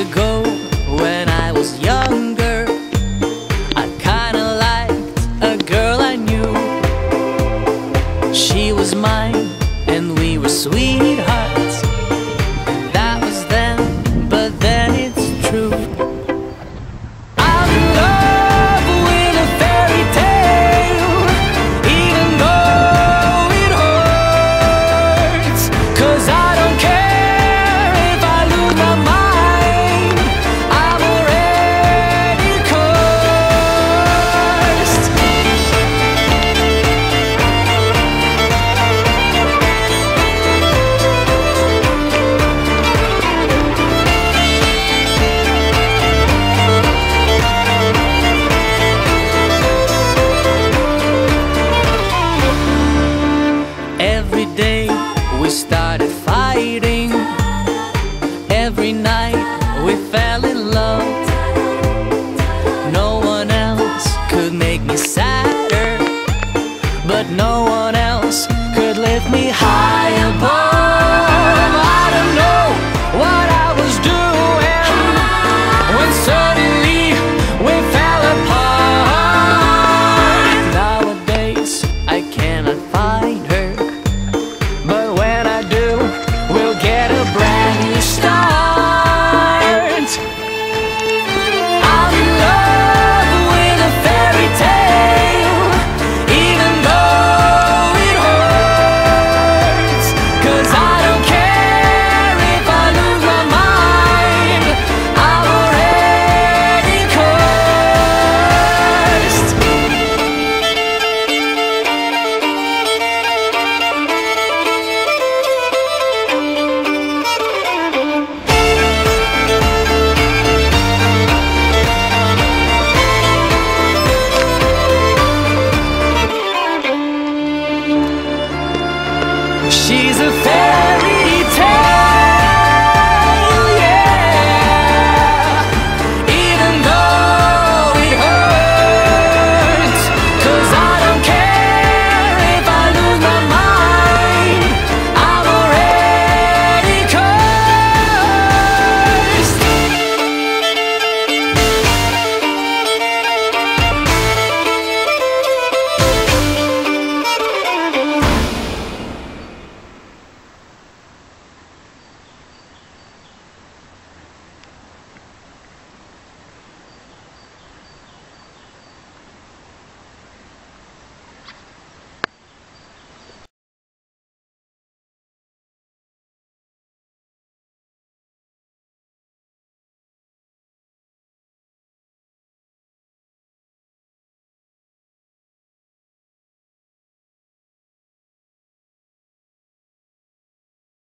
ago, when I was younger, I kinda liked a girl I knew. She was mine and we were sweethearts. That was then, but then it's true. I'm in love with a fairy tale, even though it hurts, 'cause I don't care if I lose my mind. I'm already cursed. Every day we started fighting. Every night we fell in love. No one else could make me sadder, but no one